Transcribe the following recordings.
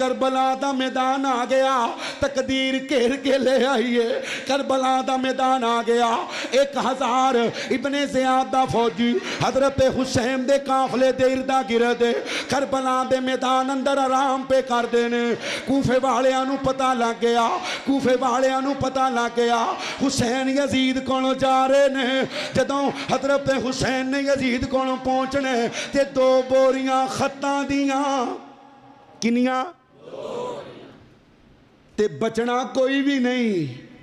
Karbala दा मैदान आ गया, तकदीर घेर के ले आइए। करबला दा मैदान आ गया, 1000 इब्ने ज़ियाद दा फौजी हजरत हुसैन दे काफले दे इर्दा गिर्द करबला दे मैदान अंदर आराम पे करदे ने। कूफे वालियां नू पता लग गया, कूफे वालियां नू पता लग गया हुसैन यजीद कोलों जा रहे ने। जदों हजरत हुसैन ने यजीद कोलों पहुंचने ते 2 बोरियां खत्तां दियां, किनियां ते बचना कोई भी नहीं,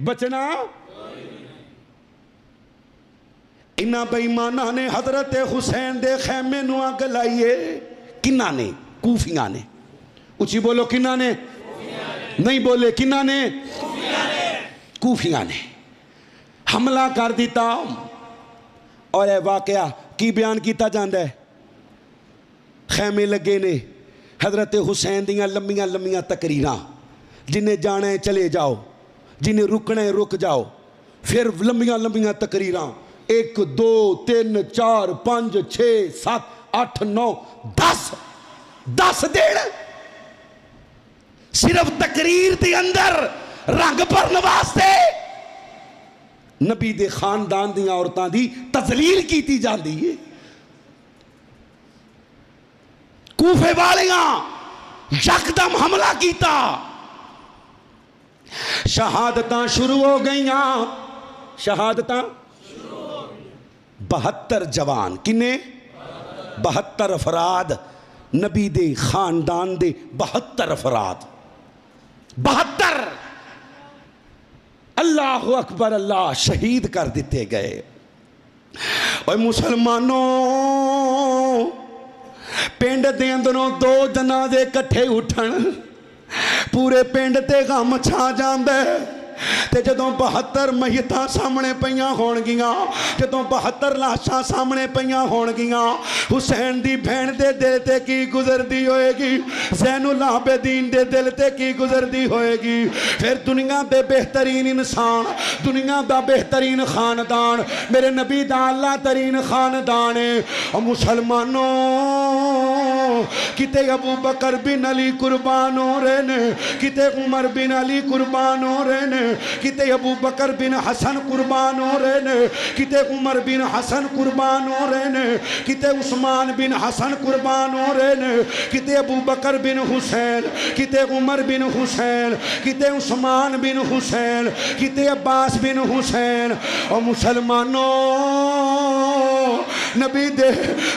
बचना इन्हां बेईमाना ने हजरत हुसैन दे खैमे नू अग लाइए। किन्ना ने? कूफियां ने। उची बोलो किन्ना ने? नहीं बोले किन्ना ने? कूफियां ने हमला कर दिता। और यह वाकया की बयान किया जाता है? खैमे लगे ने, हजरत हुसैन दियां लम्मियां लम्मियां तकरीरां, जिन्हें जाना है चले जाओ, जिन्हें रुकना है रुक जाओ। फिर लम्मियां लम्मियां तकरीरां, 1 2 3 4 5 6 7 8 9 10 दिन सिर्फ तकरीर के अंदर रंग भरने वास्ते नबी दे खानदान दी औरतां दी तजलील की जाती है। कूफे वालियां यकदम हमला किया, शहादतां शुरू हो गई। शहादतां 72 जवान, किन्ने? 72 अफराद, नबी दे खानदान दे 72 अफराद, 72 अल्लाह अकबर अल्लाह शहीद कर दिते गए। और मुसलमानों, पिंड दे अंदरों 2 जनाजे इकट्ठे उठन, पूरे पिंड ते गम छा जांदा है। ते जदों 72 मैयतां सामने पईयां होणगियां, जदों 72 लाशां सामने पईयां होणगियां, हुसैन दी भैन दे दिल ते की गुजरदी होएगी, ज़ैनुल आबिदीन दे दिल ते की गुजरदी होएगी। फिर दुनिया दे बेहतरीन इंसान, दुनिया दा बेहतरीन खानदान, मेरे नबी दा अल्लाह तरीन खानदान है। और मुसलमानों, किते अबू बकर बिन अली कुर्बान हो रहे ने, किते उमर बिन अली कुर्बान हो रहे ने, किते अबू बकर बिन हसन कुर्बान हो रहे ने, किते उमर बिन हसन कुर्बान हो रहे ने, किते उस्मान बिन हसन कुर्बान हो रहे ने, किते अबू बकर बिन हुसैन, किते उमर बिन हुसैन, किते उस्मान बिन हुसैन, किते अब्बास बिन हुसैन। और मुसलमानों, नबी दे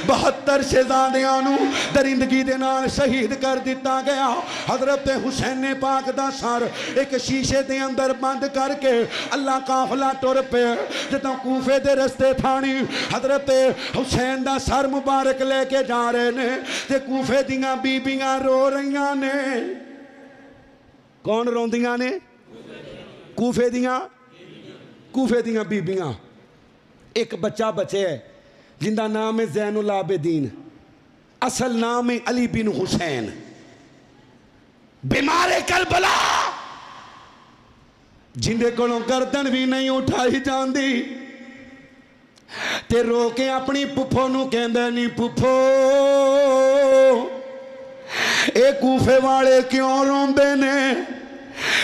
72 शहजादियां नू दरिंदगी दे नाल शहीद कर दिता गया। हजरत हुसैन पाक दा सर एक शीशे दे अंदर बंद करके अल्लाह काफला टुर पे। जदों कूफे दे रस्ते थानी हजरत हुसैन दा सर मुबारक लेके जा रहे ने, ते कूफे दियां बीबियां रो रही ने। कौन रोंदियां ने? कूफे दियां बीबियां। एक बच्चा बचे है जिंदा नाम है ज़ैनुल आबिदीन, असल नाम है अली बिन हुसैन। बीमारे करबला, जिंदे कोलों गर्दन भी नहीं उठाई जाती, ते रो के अपनी पुफो नू कहंदे नी, पुफो ए कूफे वाले क्यों रोंदे ने?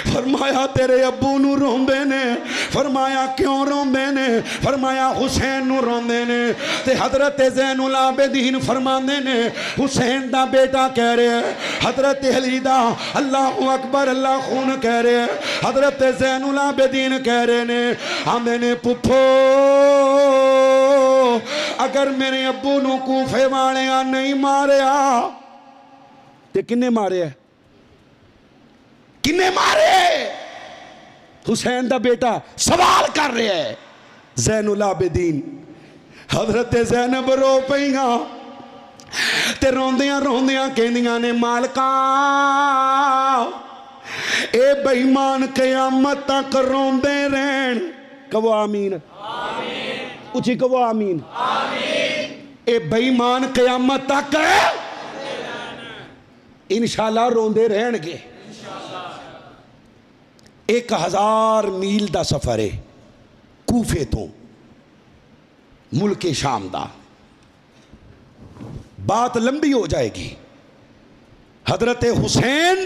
फरमाया तेरे अब्बू नू रोंदे ने। फरमाया क्यों रोंदे ने? फरमाया हुसैन नू रोंदे ने। ते हजरत ज़ैनुल आबिदीन फरमांदे ने, हुसैन दा बेटा कह रहे हैं, हजरत अली दा अल्लाह अकबर अल्लाह खून कह रहे हैं, हजरत ज़ैनुल आबिदीन कह रहे ने, आंदे ने पुप्पो अगर मेरे अब्बू नू कूफे वालियां नहीं मारिया ते किन्ने मारे? किन्ने मारे? हुसैन दा बेटा सवाल कर रहे है। ज़ैनुल आबिदीन हजरत ज़ैनब रो पईयां ते रोंदियां रोंदियां कहंदियां ने, मालका ए बेईमान क़यामत तक रोंदे रहन। कहो आमीन, उची कहो आमीन। ए बेईमान क़यामत तक इंशाअल्लाह रोंदे रहणगे। 1000 मील का सफ़र है कूफे तो मुल्के शाम दा। बात लंबी हो जाएगी। हजरत हुसैन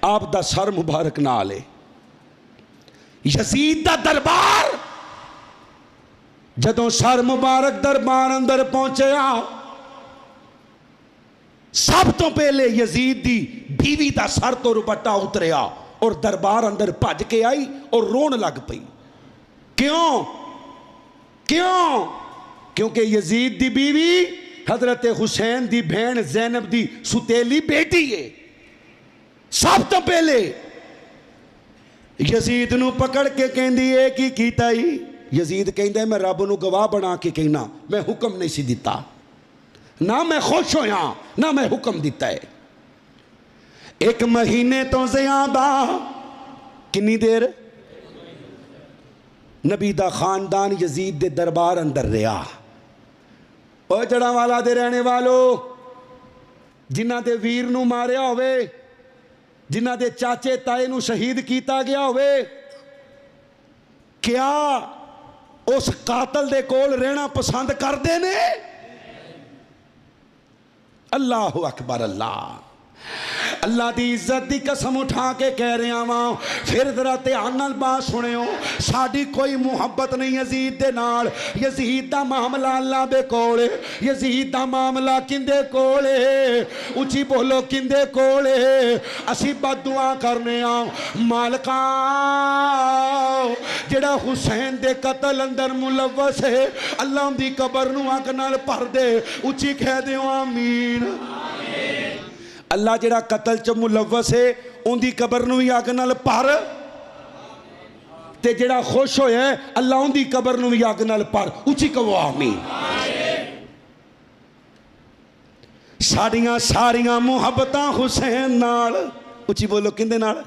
आप दा सर मुबारक नाल है। यजीद दा दरबार जदों सर मुबारक दरबार अंदर पहुंचया, सब तो पहले यजीद दी बीवी दा सर तो रुपट्टा उतरिया और दरबार अंदर भज के आई और रोन लग पई। क्यों? क्यों? क्योंकि यजीद दी बीवी हजरत हुसैन दी बहन ज़ैनब दी सुतेली बेटी है। सब तो पहले यजीद नू पकड़ के कहंदी है कि कीता ही। यजीद कहंदा मैं रब नू गवाह बना के कहना मैं हुक्म नहीं सी दिता, ना मैं खुश होया ना मैं हुक्म दिता है। 1 महीने तो ज्यादा कितनी देर नबी दा खानदान यजीद दे दरबार अंदर रहा। और जड़ावाला दे रहने वालों, जिन्हां दे वीर नू मारिया होवे, जिन्हां दे चाचे ताए नू शहीद किया गया होवे, क्या उस कातल दे कोल रहना पसंद करते ने? अल्लाह अकबर। अल्लाह दी इज्जत दी कसम उठा के कह रहा वां, फिर जरा ध्यान नाल बात सुनियो। साडी कोई मुहब्बत नहीं यजीद दे नाल। यजीद दा मामला अल्लाह दे कोल है। यजीद दा मामला किंदे कोल है? उची बोलो किंदे कोल है? असी बददुआ करने आ मालका जेड़ा हुसैन दे कतल अंदर मुलव्वस है, अल्लाह दी कबर नू अग नाल भर दे। उची कह दे आमीन। अल्लाह जेड़ा कतल च मुलव्वस है उनकी कबर नू भी अग नाल भर, ते जेड़ा खुश होया अल्लाह उनकी कबर नू भी अग नाल भर। उची कहो आमीन। साड़ियां सारियां मुहब्बतां हुसैन नाल। उची बोलो किंदे नाल?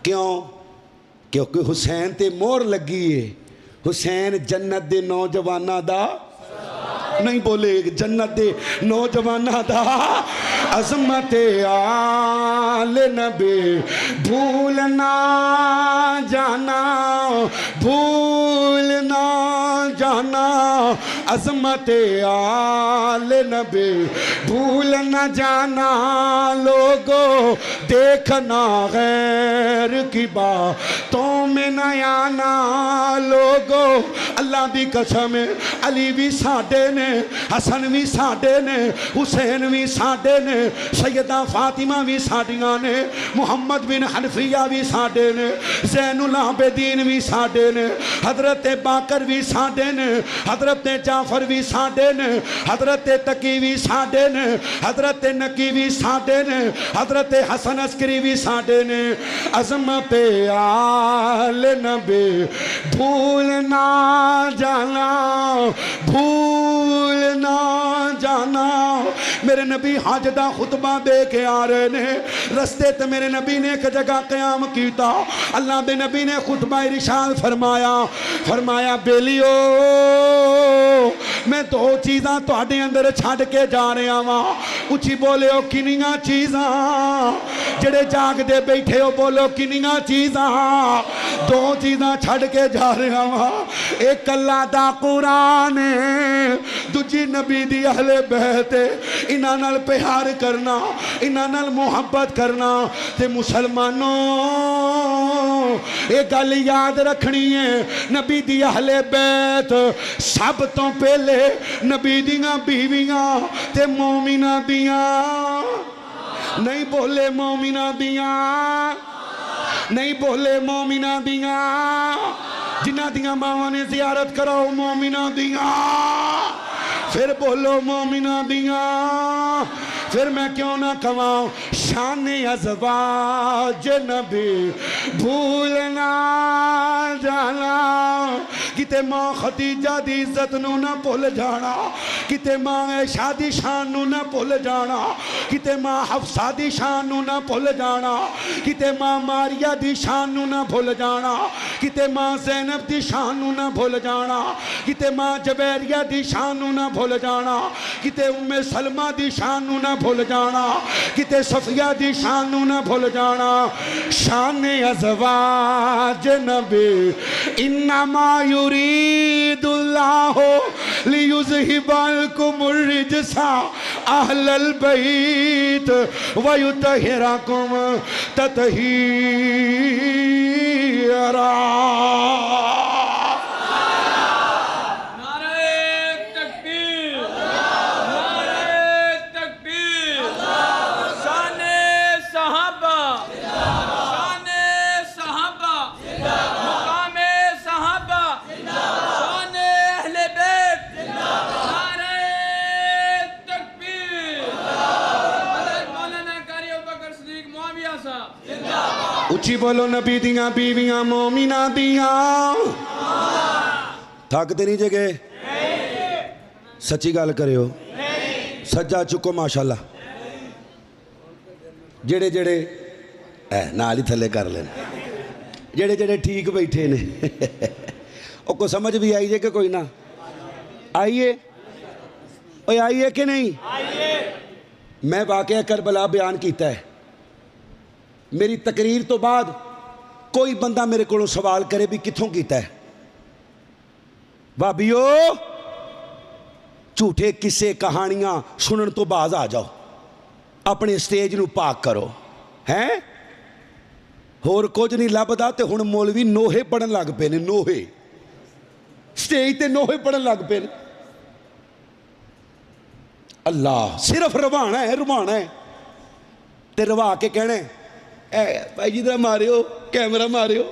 क्यों? क्योंकि हुसैन ते मोहर लगी है। हुसैन जन्नत दे नौजवाना दा नहीं बोले, जन्नत दे नौजवाना दा अजमत आले नबी भूलना जाना, भूलना जाना अजमत आले नबी भूलना जाना। लोगो देखना गैर की बातों में न आना। लोगो अल्लाह दी कसम अली भी साडे ने, हसन भी साडे ने, हुसैन भी साडे ने, सैयदा फातिमा भी साडियां ने, मुहम्मद बिन हनफिया भी साडे ने, ज़ैनुल आबिदीन भी साडे ने, हजरत बाकर भी साडे ने, हजरत जाफर भी साडे ने, हजरत तकी भी साडे ने, हजरत नकी भी साडे ने, हजरत हसन अस्करी भी साडे ने। अज़मत आले नबी भूलना जाना, भूलना जाना। मेरे नबी हज दा खुतबा दे के आ रहे ने, रस्ते ते मेरे नबी ने एक जगह क़याम किया। अल्लाह दे नबी ने खुतबा इरशाद फरमाया, फरमाया बेलियो मैं 2 चीज़ां तुहाडे अंदर छड्ड के जा रहा वां। उची बोलियो किनियां चीज़ां? जेड़े जागदे बैठे हो बोलो किनियां चीज़ां? 2 चीज़ां छड्ड के जा रहा वां। एक अल्लाह दा कुरान है, दूजी नबी दी अहले बैत। इन्हां नाल प्यार करना, इन्हां नाल मुहब्बत करना। ते मुसलमानों ये गल याद रखनी है, नबी दी अहले बैत सब तो पहले नबी दियां बीवियां ते मोमिना दियां। नहीं बोले मोमिना दियां, नहीं बोले मोमिना दियां। जिन्हां दियां मावां ने ज़ियारत कराओ मोमिना दियां। फिर बोलो मोमिना दियां। फिर मैं क्यों ना कमाऊं शान अज़वाज नबी भूलना जाना। किते मां खदीजा दी इज्जत नू ना भुल जाना, किते मां ऐशा दी शान नू ना भुल जाना, किते मां हफ्सा दी शान नू ना भुल जाना, किते मां मारिया दी शान नू ना भुल जाना, किते मां ज़ैनब दी शान नू ना भुल जाना, किते मां जबैरिया दी शान नू ना भुल जाना, किते उम्मे सलमा दी शान नू ना भुल जाना, किते सफिया दी शान नू ना भुल जाना। शान अज़वाज नबी इन्नमा युरीदुल्लाहु लियुज़हिबकुम रिजसा अहलल बैत व युतहिरकुम ततहीरा। उची बोलो नबी दियां बीवियां मोमिना दियां। थक ते नहीं जगे? सच्ची गल करियो, सज्जा चुको माशाल्लाह। जेड़े जेड़े नाल ही थले कर लेन, जेड़े जेड़े ठीक बैठे ने ओ को समझ भी आई जे कि कोई ना आइए? ओए आइए कि नहीं? मैं वाकया करबला बयान किया है। मेरी तकरीर तो बाद कोई बंदा मेरे को सवाल करे भी कित्थों कीता है, भाभीओ झूठे किस्से कहानियां सुनने तो बाज आ जाओ, अपने स्टेज नूं पाक करो। हैं होर कुछ नहीं लभदा ते हुण मौलवी नोहे पढ़न लग पे ने। नोहे स्टेज ते नोहे पढ़न लग पे ने। अल्लाह सिर्फ रवाना है, रवाना है ते रवा के कहना है भाई जी जरा मारियो कैमरा मारियो।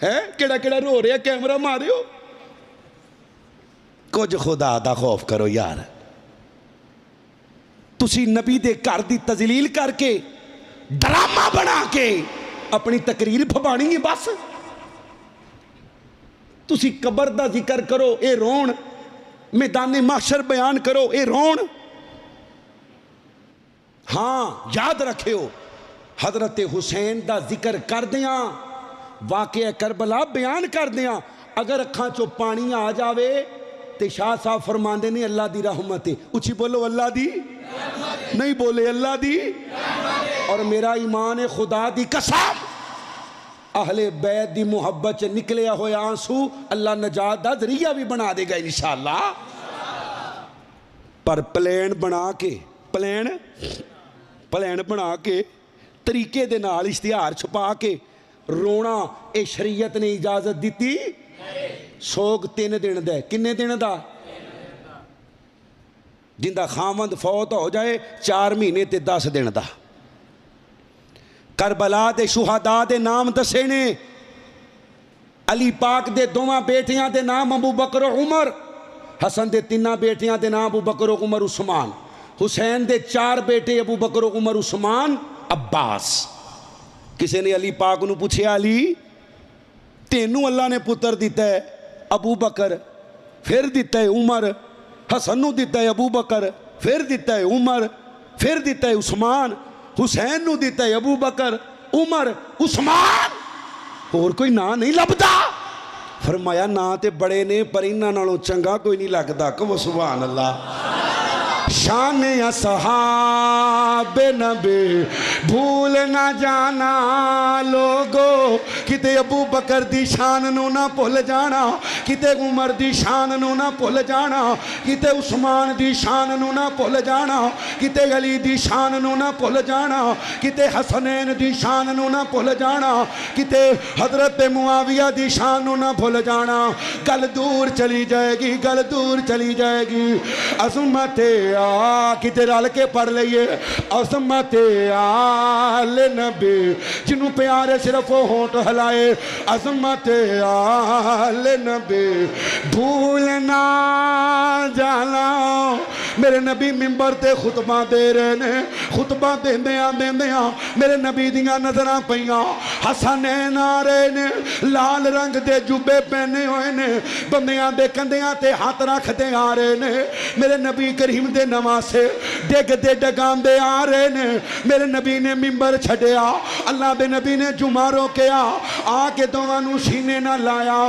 है केड़ा केड़ा रो रहा कैमरा मारियो। कुछ खुदा दा खौफ करो यार। तुसी नबी दे घर दी तजलील करके ड्रामा बना के अपनी तकरीर फबानी है बस। तुसी कबर दा जिक्र करो ए रोण, मैदाने माशर बयान करो ए रोण। हाँ याद रखियो हजरत हुसैन दा जिक्र कर दिया, वाकया करबला बयान कर दिया, अगर अखां चो पानी आ जावे तो शाह साहब फरमाते ने अल्लाह दी रहमत है। उची बोलो अल्लाह दी, नहीं बोले अल्लाह दी। और मेरा ईमान है खुदा दी कसम, अहले बैत दी मुहब्बत च निकलिया होया आंसू अल्लाह नजात दा जरिया भी बना देगा इंशाअल्लाह। पर प्लेन बना के प्लेन बना के तरीके दे नाल इश्तिहार छुपा के रोना ये शरीयत ने इजाजत दी। सोग 3 दिन दा, किन्ने दिन दा? जिंदा खामंद फौत हो जाए 4 महीने ते 10 दिन दा। करबला दे शुहदा दे नाम दसे ने। अली पाक दे 2 बेटियां दे नाम अबू बकर उमर, हसन दे 3 बेटियां दे नाम अबू बकर उमर उस्मान, हुसैन दे 4 बेटे अबू बकर उमर उस्मान अब्बास। किसी ने अली पाक नूं पूछया अली तेनू अल्लाह ने पुत्र दिता है अबू बकर, फिर दिता है उमर, हसन नूं दिता है अबू बकर, फिर दिता है उमर, फिर दिता है उस्मान, हुसैन नूं दिता है अबू बकर उमर उस्मान, होर कोई ना नहीं लभदा। फरमाया ना ते बड़े ने पर इन्हां नालों चंगा कोई नहीं लगदा। कहो सुभान अल्लाह। शान असहाबे नबी भूल ना जाना लोगो, किते अबू बकर दी शान नू ना भुल जाना, किते उमर दी शान नू ना भुल जाना, किते उस्मान दी शान नू ना भुल जाना, किते अली दी शान नू ना भुल जाना, किते हसनैन दी शान नू ना भुल जाना, किते हजरत मुआविया दी शान नू ना भुल जाना। गल दूर चली जाएगी, गल दूर चली जाएगी। अज़मत किते रल के पढ़ लीए अज़मत आले नबी, जिन्हों प्यारे सिर्फ वो होंठ हिलाए अज़मत आले नबी भूल ना जाना। मेरे नबी मिंबर ते खुतबा दे रहे ने, खुतबा देंदियां देंदियां मेरे नबी दियां नजरां पईयां। हसनैन आ रहे ने, लाल रंग दे जुब्बे पहने हुए ने, बंदियां दे कंधियां ते हाथ रखते आ रहे ने। मेरे नबी करीम दे नवासे डिगदे डगांदे आ रहे ने। मेरे नबी ने मिंबर छड्डिया, अल्लाह दे नबी ने जुमा रोकिया, आके दोवां नूं सीने ना लाया,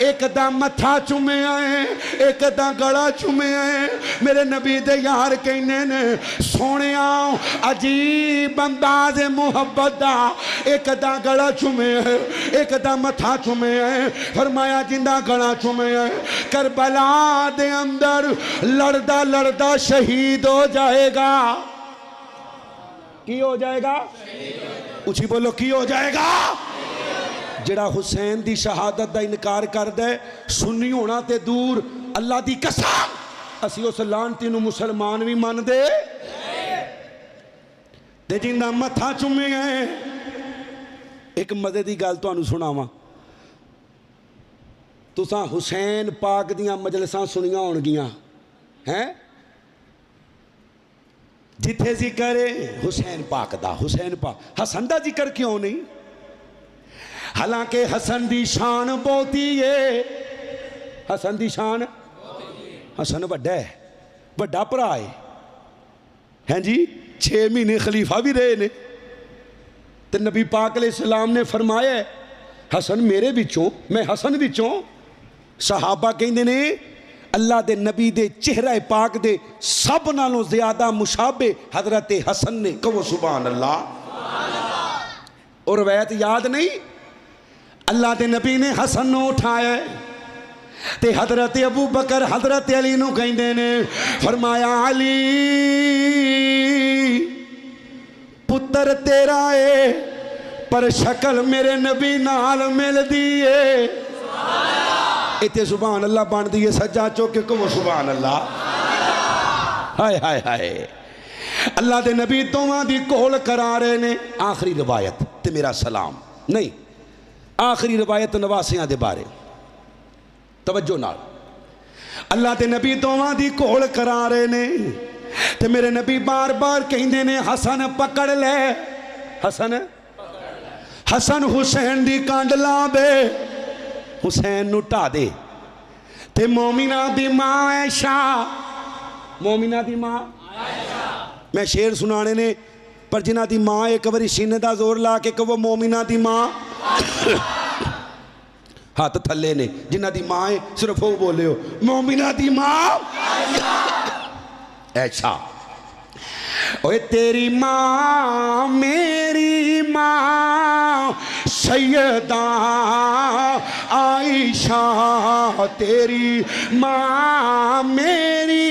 एक दा मत्था चुमिया है, एक दा गला चुमिया है। मेरे नबी दे यार कहने ने सोनिया अजीब अंदाज़ मुहब्बत दा, एक दा गला चुमिया है, एक दा मत्था चुमिया है। फरमाया जिंदा गला चुमिया है करबला दे अंदर लड़दा लड़दा शहीद हो जाएगा। की हो जाएगा? उची बोलो की हो जाएगा? जिहड़ा हुसैन दी शहादत दा इनकार करदा है, सुन्नी होना ते दूर, अल्लाह दी कसम असी उस लानती नूं मुसलमान भी मनदे ते जिंदा मत्था चुमे है। एक मजे दी गल तुहानूं सुणावां, तुसां हुसैन पाक दियां मजलिसां सुनियां होणगियां हैं, जिथे जिक्र है हुसैन पाक दा, हुसैन पाक, हसन दा जिक्र क्यों नहीं? हालांकि हसन दी शान बहुती है, हसन दी शान, हसन वड्डा है, वड्डा भरा है जी, 6 महीने खलीफा भी रहे ने। तो नबी पाक अलैहिस्सलाम ने फरमाया हसन मेरे विचों, मैं हसन विचों। सहाबा कहते ने अल्लाह दे नबी दे चेहरा पाक दे सब नालों ज्यादा मुशाबे हजरत हसन ने। कहो सुभान अल्लाह। और रवायत याद नहीं, अल्लाह दे नबी ने हसन को उठाया ते हजरत अबू बकर हजरत अली नूं कहंदे ने, फरमाया अली पुत्र तेरा है पर शक्ल मेरे नबी नाल मिलदी है। इतने सुभान अल्लाह बन दी है, सज्जा चौके को सुभान अल्लाह। हाय हाय हाय, अल्लाह दे नबी दोवां दी कोल करा रहे ने। आखिरी रवायत ते मेरा सलाम नहीं, आखिरी रवायत नवासियां दे बारे, तवज्जो नाल। अल्लाह दे नबी दोवां दी कोल करा रहे ने ते मेरे नबी बार बार कहंदे ने हसन पकड़ ले, हसन, हसन हुसैन दी कांड ला दे, हुसैन नू ढा दे। ते मोमिना दी मां ऐशा, मोमिना दी मां, मैं शेर सुनाने ने पर जिन्हां दी मां एक बारी सीने दा जोर ला के कहो मोमिना दी मां, हाथ थले ने। जिन्हां दी मां है सिर्फ वो बोले हो मोमिना दी मां ऐशा। ओए तेरी मां मेरी मां सैयदा आयशा, तेरी मां मेरी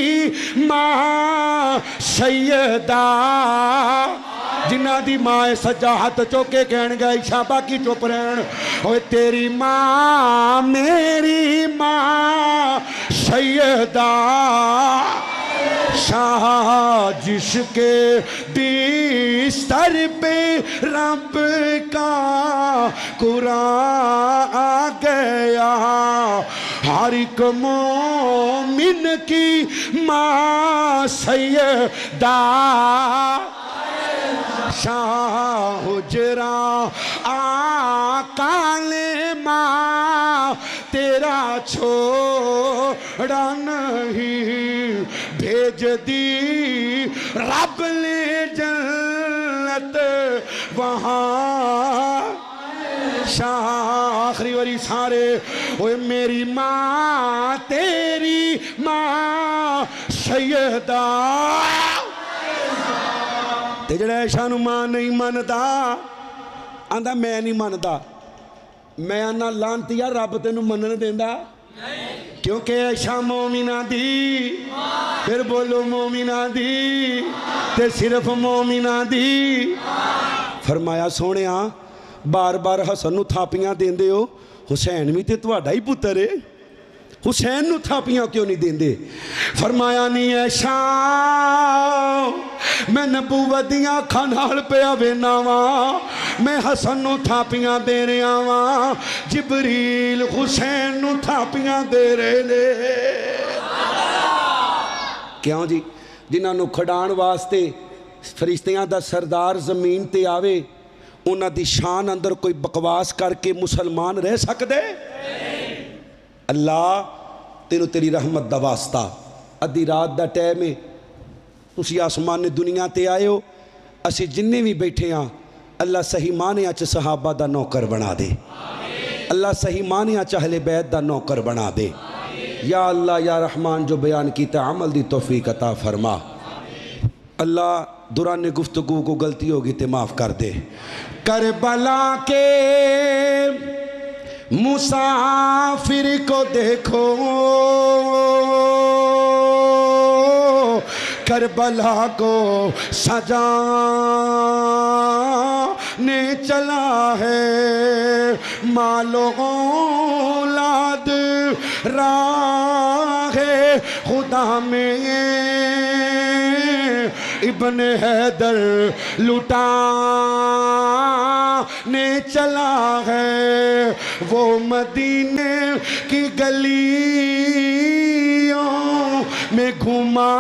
मां सैयदा। जिन्ना दी मां है सज्जा हाथ चौके कहन गए आयशा, बाकी चुप रहन। ओए तेरी मां मेरी मां सैयदा शाह, जिसके बिस्तर पे रब का कुरान आ गया, हर एक मोमिन की मां सैयदा शाह हुजरा आका ने मां तेरा छोड़ा नहीं, भेज दी रब ले जन्नत वहाँ शाह। आखिरी वारी सारे ओए मेरी माँ तेरी माँ सैयदा। ते जिहड़ा ऐशा नूं मां नहीं मनदा आंदा मैं नहीं मनदा, मैं आना लानतिया रब तेनू मनन देंदा, क्योंकि ऐशा मोमिना दी, फिर बोलो मोमिना दी, ते सिर्फ मोमिना दी। फरमाया सोहणिया बार बार हसन नूं थापियां देंदे हो, हुसैन भी ते तुहाडा ही पुत्तर है, हुसैन नूं थापियां क्यों नहीं देंदे? फरमाया नहीं ऐशा मैं नबूवत दियां अखां नाल पिया वेना वा, मैं हसन नूं थापियां दे रहा वा, जिबरील हुसैन नूं थापियां दे रहे ने। क्यों जी? जिन्हां नूं खड़ाण वास्ते फरिश्तियां दा सरदार जमीन ते आवे, उन्हां दी शान अंदर कोई बकवास करके मुसलमान रह सकदे? अल्लाह तेनू तेरी रहमत दा वास्ता, अद्धी रात दा टाइम है, तुसी आसमान ने दुनिया ते आए हो, असी जिन्ने भी बैठे हाँ अल्लाह सही मानिया च सहाबा दा नौकर बना दे, अल्लाह सही मानिया च अहले बैत दा नौकर बना दे। या अल्लाह या रहमान जो बयान किया अमल दी तौफीक अता फरमा। अल्लाह दुरान गुफ्तगू को गलती होगी तो माफ़ कर दे। करबला के मुसाफिर को देखो, करबला को सजाने चला है, मालो औलाद राहे खुदा में इब्न हैदर लुटाने चला है। वो मदीने की गलियों में घुमा,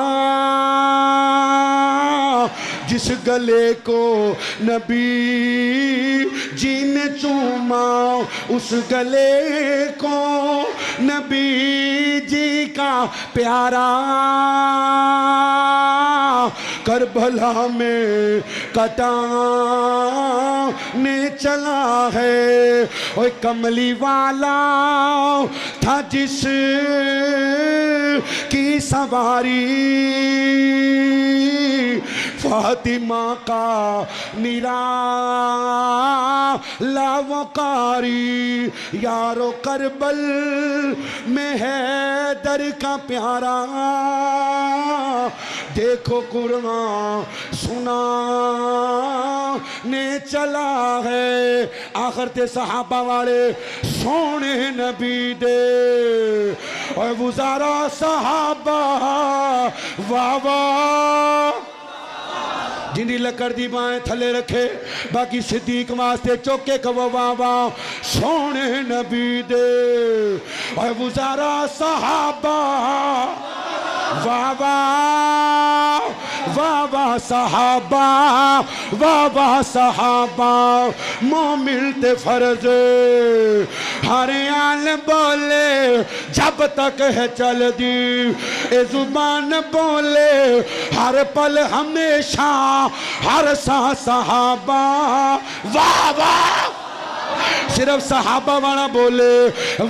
जिस गले को नबी जी ने चूमा, उस गले को नबी जी का प्यारा करबला में कटाने चला है। ओए कमली वाला था जिस की सवारी, फातिमा का निराला वकारी, यारो करबल में है दर का प्यारा। देखो कुरान सुना ने चला है, आखिर ते सहाबा वाले सोने नबी दे और गुजारा सहाबा वाह वाह। जिंदी लकड़ दी बाएं थले रखे, बाकी सिद्दीक वास्ते चौके कवो वाह वाह। सोने नबी दे और गुजारा सहाबा वाह वाह, वाह वाह सहाबा, वाह वाह सहाबा। मोमिन ते फर्ज हर आल बोले जब तक है चलदी, ए जुबान बोले हर पल हमेशा, हर सा सहाबा वाह वाह। सिर्फ सहाबा वाला बोले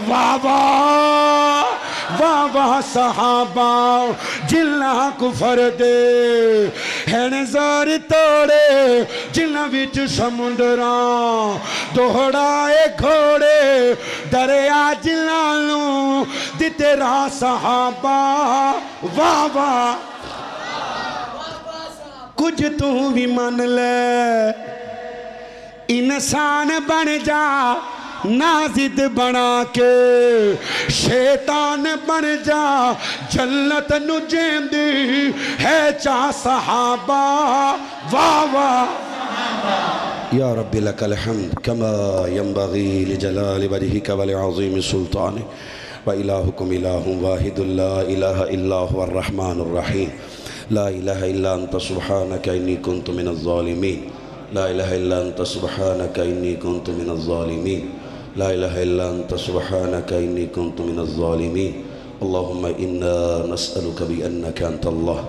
वाह वाह, वाह वाह सहाबा। जिन्ना कुफर दे हैन ज़ोर तोड़े, जिन्ना विच समुंदरा दोहड़ाए घोड़े, दरिया जिन्ना नू दिते राह सहाबा वाह वाह। कुछ तू भी मन ले, इंसान बन जा ना जिद बना के, शैतान बन जा जन्नत नु जेंदी है चा सहाबा वाह वाह। या रब्बी लकल हम्द कमा यंबगी लिजलाल वजहिका व लिअज़ीम सुल्तानिक व इलाहुकुम इलाहुन वाहिदुन ला इलाहा इल्ला हुवर रहमानुर रहीम। ला इलाहा इल्ला अंता सुब्हानका इन्नी कुन्तु मिनज़ ज़ालिमीन। ला इलाहा इल्ला अंता सुब्हानका इन्नी कुन्तु मिनज़ ज़ालिमीन। ला इलाहा इल्ला अंता सुब्हानका इन्नी कुन्तु मिनज़ ज़ालिमीन। अल्लाहुम्मा इन्ना नस्अलुका बिअन्नका अंतल्लाह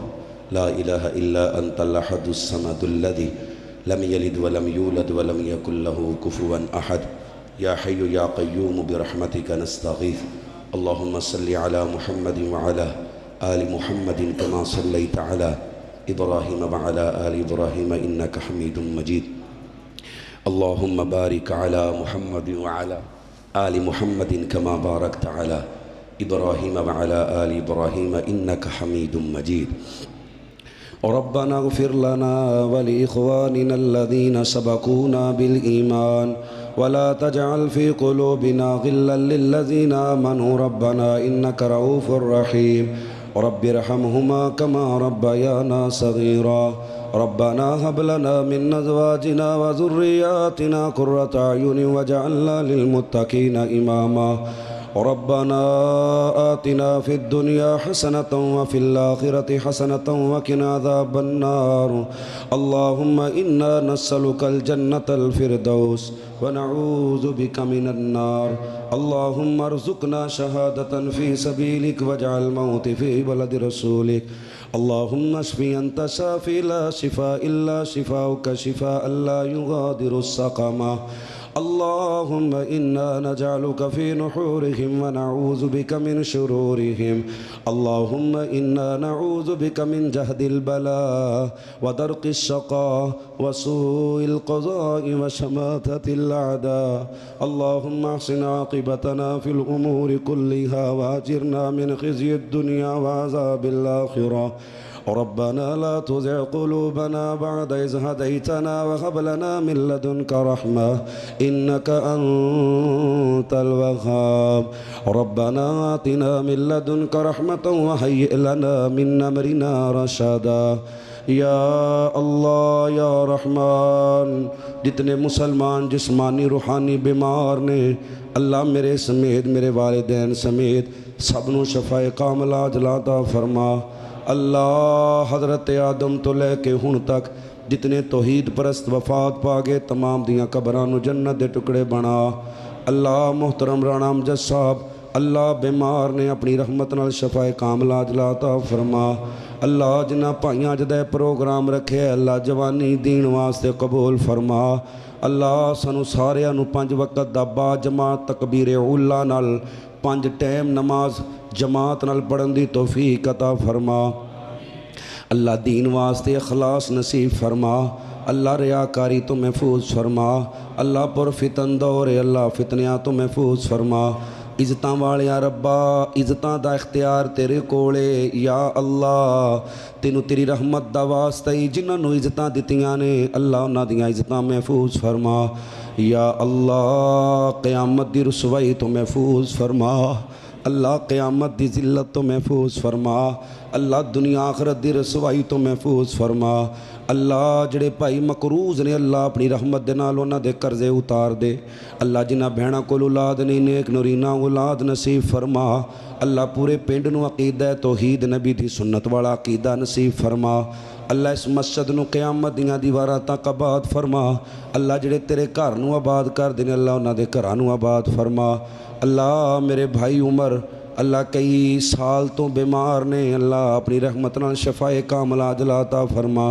ला इलाहा इल्ला अंतल अहदुस समदुल्लज़ी लम यलिद व लम यूलद व लम यकुल लहू कुफुवन अहद। या हय्यु या क़य्यूम बिरहमतिका नस्तगीथ। अल्लाहुम्मा सल्लि अला मुहम्मदिन व अला आलि मुहम्मदिन कमा सल्लैता अला इब्राहीम व अला आलि इब्राहीम इन्नका हमीदुम मजीद। अल्लाहुम्मा बारिक अला मुहम्मदिन व अला आलि मुहम्मदिन कमा बारकता अला इब्राहीम व अला आलि इब्राहीम इन्नका हमीदुम मजीद। रब्बना इग़फ़िर लना व लिइख़वानिना अल्लज़ीना सबक़ूना बिल ईमान वला तजअल फ़ी क़ुलूबिना ग़िल्लन लिल्लज़ीना आमनू रब्बना इन्नका रऊफ़ुर रहीम। रब्बिरहमहुमा कमा रब्बयाना सग़ीरा। रब्बना हब लना मिन अज़वाजिना व ज़ुर्रिय्यातिना क़ुर्रता अयुन वजअलना लिलमुत्तक़ीना इमामा। रब्बना आतिना फ़िद दुनिया हसनतन व फ़िल आख़िरति हसनतन व क़िना अज़ाबन्नार। अल्लाहुम्मा इन्ना नस्अलुकल जन्नतल फ़िरदौस व नऊज़ु बिका मिनन नार। अल्लाहुम्मा अर्ज़ुक़ना शहादतन फ़ी सबीलिक वजअल मौती फ़ी बलदि रसूलिक। अल्लाहुम्मा अश्फि अंता शाफी ला शिफा इल्ला शिफाउका शिफा ला युगादिरु सक़मा। अल्लाहुम्मा इन्ना नजअलुका फ़ी नुहूरिहिम व नऊज़ु बिका मिन शुरूरिहिम। अल्लाहुम्मा इन्ना नऊज़ु बिका मिन जहदिल बला व दरकिश शक़ा व सूइल क़ज़ा'i व शमाततिल अअदा। अल्लाहुम्मा अहसिन आक़िबतना फ़िल उमूरि कुल्लिहा व अजिरना मिन ख़िज़्यिद दुनिया व अज़ाबिल आख़िरह। रब्बना ला तुज़िग़ क़ुलूबना बअद इज़ हदैतना व हब लना मिन लदुनका रहमा इन्नका अंतल वह्हाब। रब्बना आतिना मिन लदुनका रहमतन व हय्यि लना मिन अमरिना रशदा। या अल्लाह या रहमान, जितने मुसलमान जिस्मानी रूहानी बीमार ने अल्लाह मेरे समेत मेरे वालिदैन समेत सबनों शफाए कामला अता फरमा। अल्लाह हज़रत आदम तो लैके हुण तक जितने तौहीद परस्त वफात पा गए तमाम दियाँ कबरां नूं जन्नत दे टुकड़े बना। अल्लाह मोहतरम राणा अमजद साहब अल्लाह बीमार ने अपनी रहमत नाल शफाए कामला अता फरमा। अल्लाह जिन्हां भाइयां अज दा प्रोग्राम रखे अल्लाह जवानी दीन वास्ते कबूल फरमा। अल्लाह सानू सारियां नूं 5 वक्त दा बा जमात तकबीर उला नाल 5 टाइम नमाज जमात नाल पढ़न दी तौफीक अता फरमा। अल्लाह दीन वास्ते अखलास नसीब फरमा। अल्लाह रियाकारी तो महफूज फरमा। अल्लाह पुरफितन दौर अल्लाह फितनियां तो महफूज फरमा। इज़्ज़तां वालिया रब्बा इज़्ज़तां दा इख्तियार तेरे कोले या अल्लाह। तेनू तेरी रहमत दा वास्ता ही जिन्होंने इज़्ज़तां दित्तियां ने अल्लाह उन्हां दियां इज़्ज़तां महफूज फरमा। या अल्लाह क़यामत दी रुसवाई तो महफूज फरमा। अल्लाह क़यामत दी ज़िल्लत तो महफूज फरमा। अल्लाह दुनिया आखरत दी रसवाई तो महफूज फरमा। अल्लाह जड़े भाई मकरूज़ ने अल्लाह अपनी रहमत दे नाल उन्हां दे कर्जे उतार दे। अल्लाह जिन्हां भैणां कोल औलाद नहीं नेक नूरीना औलाद नसीब फरमा। अल्लाह पूरे पिंड नूं अकीदा तौहीद नबी दी सुन्नत वाला अकीदा नसीब फरमा। अल्लाह इस मस्जिद नूं क़यामत दियां दीवारां तक आबाद फरमा। अल्लाह जड़े तेरे घर नूं आबाद कर देने अल्लाह उन्हां दे घरां नूं आबाद फरमा। अल्लाह मेरे भाई उमर अल्लाह कई साल तो बीमार ने अल्लाह अपनी रहमत नाल शफाए कामला अता फरमा।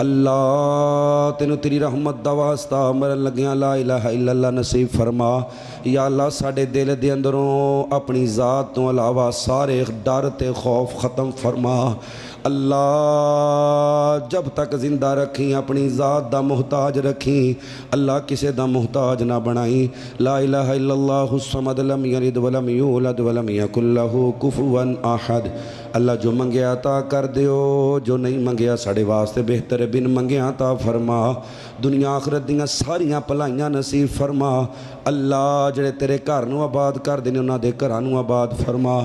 अल्लाह तेनू तेरी रहमत दा वास्ता मरन लगियां ला इलाहा इल्लल्लाह नसीब फरमा। या अल्लाह साडे दिल दे अंदरों अपनी ज़ात तो अलावा सारे डर ते खौफ ख़त्म फरमा। अल्लाह जब तक जिंदा रखी अपनी ज़ात दा मुहताज रखी। अल्लाह किसे दा मुहताज ना बनाई। ला इलाहा इल्लल्लाहु समद लम यलिद वलम यूलद वलम यकुल लहू कुफुवन अहद। अल्लाह जो मंगया अता कर दियो, जो नहीं मंगया साढ़े वास्ते बेहतर बिन मंगया अता फरमा। दुनिया आखरत दियां सारियां भलाइयां नसीब फरमा। अल्लाह जड़े तेरे घर नूं आबाद कर देने उन्हां दे घरां नूं आबाद फरमा।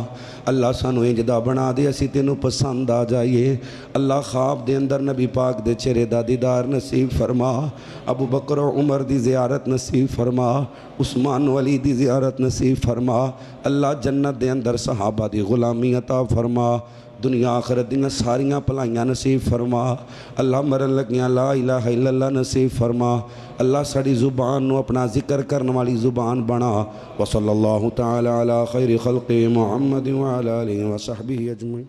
अल्लाह सानू इंज दा बना दे असी तेनू पसंद आ जाइए। अल्लाह ख्वाब दे अंदर नबी पाक दे चेहरे दा दीदार नसीब फरमा। अबू बकर उमर दी ज़ियारत नसीब फरमा। उस्मान वली दी ज़ियारत नसीब फरमा। अल्लाह जन्नत दे अंदर सहाबा दी गुलामी अता फरमा। दुनिया आखरत दियां सारियां भलाइयां नसीब फरमा। अल्लाह मरन लगियां ला इलाहा इल्लल्लाह नसीब फरमा। अल्लाह साड़ी ज़ुबान नूं अपना जिक्र करने वाली ज़ुबान बना। व सल्लल्लाहु तआला अला खैरि खल्क़ि मुहम्मद व अला आलिहि व सहबिहि अजमईन।